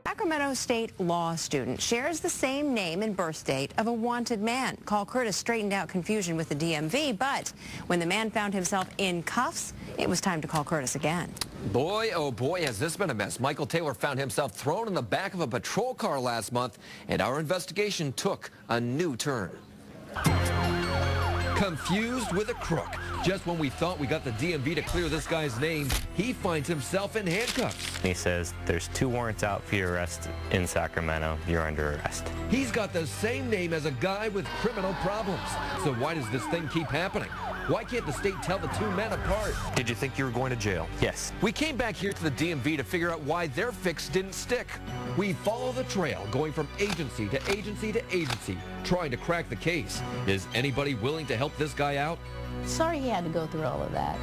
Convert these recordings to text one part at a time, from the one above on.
Sacramento State law student shares the same name and birth date of a wanted man. Call Kurtis straightened out confusion with the DMV, but when the man found himself in cuffs, it was time to call Kurtis again. Boy, oh boy, has this been a mess. Michael Taylor found himself thrown in the back of a patrol car last month, and our investigation took a new turn. Confused with a crook. Just when we thought we got the DMV to clear this guy's name, he finds himself in handcuffs. He says, there's 2 warrants out for your arrest in Sacramento. You're under arrest. He's got the same name as a guy with criminal problems. So why does this thing keep happening? Why can't the state tell the 2 men apart? Did you think you were going to jail? Yes. We came back here to the DMV to figure out why their fix didn't stick. We follow the trail, going from agency to agency to agency, trying to crack the case. Is anybody willing to help this guy out? Sorry he had to go through all of that.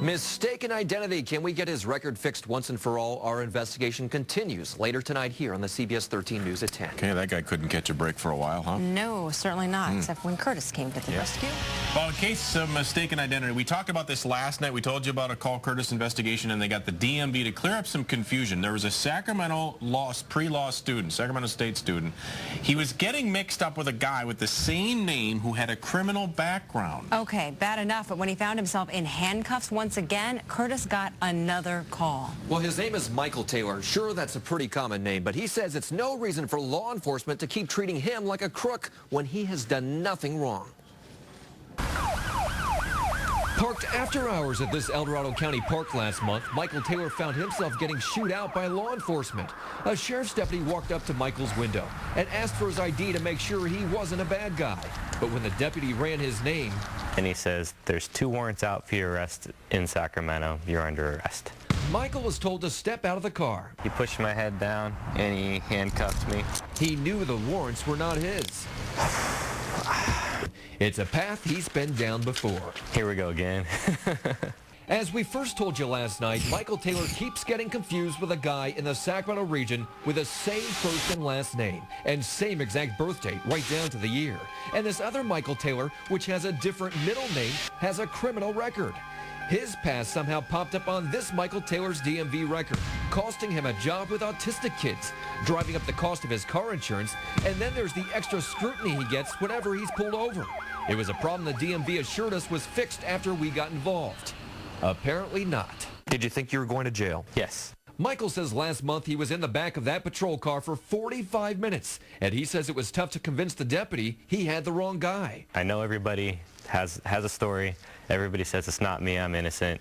Mistaken identity. Can we get his record fixed once and for all? Our investigation continues later tonight here on the CBS 13 News at 10. Okay, that guy couldn't catch a break for a while, huh? No, certainly not, except when Kurtis came to the rescue. Well, in case of mistaken identity, we talked about this last night. We told you about a Call Kurtis investigation, and they got the DMV to clear up some confusion. There was a Sacramento pre-law student, Sacramento State student. He was getting mixed up with a guy with the same name who had a criminal background. Okay, bad enough, but when he found himself in handcuffs once again, Kurtis got another call. Well, his name is Michael Taylor. Sure, that's a pretty common name, but he says it's no reason for law enforcement to keep treating him like a crook when he has done nothing wrong. Parked after hours at this El Dorado County park last month, Michael Taylor found himself getting shooed out by law enforcement. A sheriff's deputy walked up to Michael's window and asked for his ID to make sure he wasn't a bad guy. But when the deputy ran his name... And he says, there's 2 warrants out for your arrest in Sacramento. You're under arrest. Michael was told to step out of the car. He pushed my head down and he handcuffed me. He knew the warrants were not his. It's a path he's been down before. Here we go again. As we first told you last night, Michael Taylor keeps getting confused with a guy in the Sacramento region with the same first and last name and same exact birth date, right down to the year. And this other Michael Taylor, which has a different middle name, has a criminal record. His past somehow popped up on this Michael Taylor's DMV record, costing him a job with autistic kids, driving up the cost of his car insurance, and then there's the extra scrutiny he gets whenever he's pulled over. It was a problem the DMV assured us was fixed after we got involved. Apparently not. Did you think you were going to jail? Yes. Michael says last month he was in the back of that patrol car for 45 minutes, and he says it was tough to convince the deputy he had the wrong guy. I know everybody has a story. Everybody says it's not me, I'm innocent.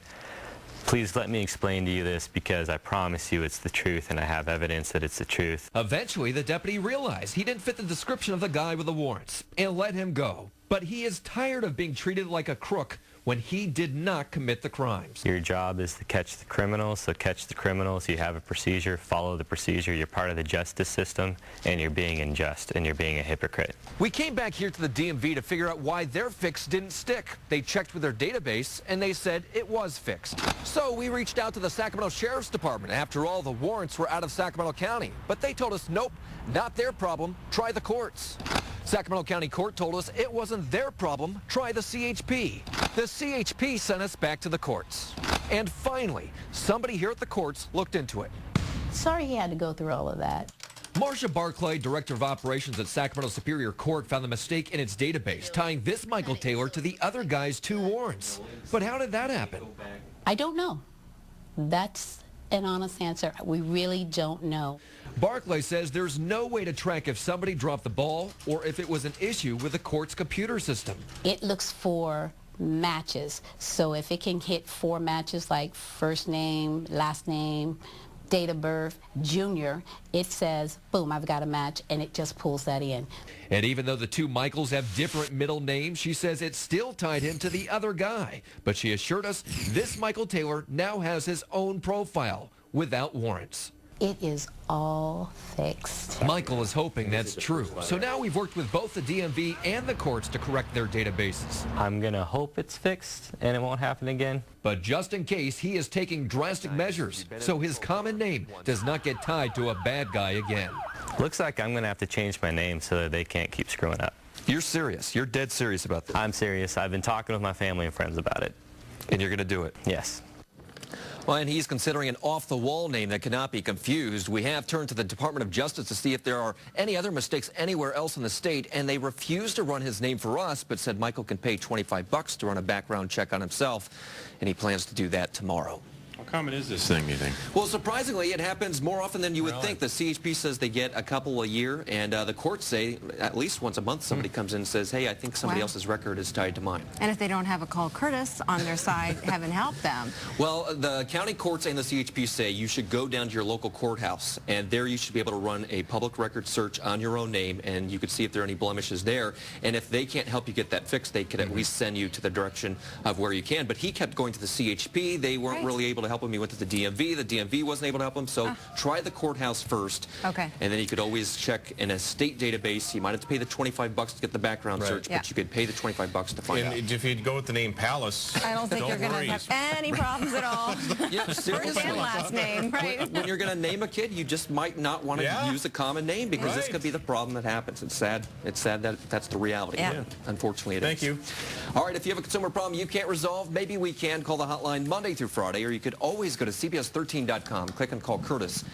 Please let me explain to you this because I promise you it's the truth and I have evidence that it's the truth. Eventually, the deputy realized he didn't fit the description of the guy with the warrants and let him go. But he is tired of being treated like a crook when he did not commit the crimes. Your job is to catch the criminals, so catch the criminals. You have a procedure, follow the procedure. You're part of the justice system, and you're being unjust, and you're being a hypocrite. We came back here to the DMV to figure out why their fix didn't stick. They checked with their database, and they said it was fixed. So we reached out to the Sacramento Sheriff's Department. After all, the warrants were out of Sacramento County. But they told us, nope, not their problem. Try the courts. Sacramento County Court told us it wasn't their problem. Try the CHP. The CHP sent us back to the courts. And finally, somebody here at the courts looked into it. Sorry he had to go through all of that. Marcia Barclay, Director of Operations at Sacramento Superior Court, found the mistake in its database, tying this Michael Taylor to the other guy's 2 warrants. But how did that happen? I don't know. That's an honest answer. We really don't know. Barclay says there's no way to track if somebody dropped the ball or if it was an issue with the court's computer system. It looks for matches. So if it can hit 4 matches like first name, last name, date of birth, junior, it says, boom, I've got a match, and it just pulls that in. And even though the 2 Michaels have different middle names, she says it still tied him to the other guy. But she assured us this Michael Taylor now has his own profile without warrants. It is all fixed. Michael is hoping that's true. So now we've worked with both the DMV and the courts to correct their databases. I'm going to hope it's fixed and it won't happen again. But just in case, he is taking drastic measures so his common name does not get tied to a bad guy again. Looks like I'm going to have to change my name so that they can't keep screwing up. You're serious? You're dead serious about this? I'm serious. I've been talking with my family and friends about it. And you're going to do it? Yes. Well, and he's considering an off-the-wall name that cannot be confused. We have turned to the Department of Justice to see if there are any other mistakes anywhere else in the state, and they refused to run his name for us, but said Michael can pay $25 to run a background check on himself, and he plans to do that tomorrow. How common is this thing, do you think? Well, surprisingly, it happens more often than you would think. The CHP says they get a couple a year, and the courts say at least once a month somebody comes in and says, hey, I think somebody else's record is tied to mine. And if they don't have a Call Kurtis on their side, heaven help them. Well, the county courts and the CHP say you should go down to your local courthouse, and there you should be able to run a public record search on your own name, and you could see if there are any blemishes there. And if they can't help you get that fixed, they could at least send you to the direction of where you can. But he kept going to the CHP. They weren't really able to help him. He went to the DMV. The DMV wasn't able to help him, so try the courthouse first. Okay. And then you could always check in a state database. You might have to pay the $25 to get the background search, but you could pay the $25 to find out. And if you'd go with the name Palace, I don't think you're going to have any problems at all. Yeah, seriously. First and last name, right? When you're going to name a kid, you just might not want to use a common name because this could be the problem that happens. It's sad. It's sad that that's the reality. Yeah. Unfortunately, it is. Thank you. All right, if you have a consumer problem you can't resolve, maybe we can. Call the hotline Monday through Friday, or you could always go to CBS13.com, click on Call Kurtis.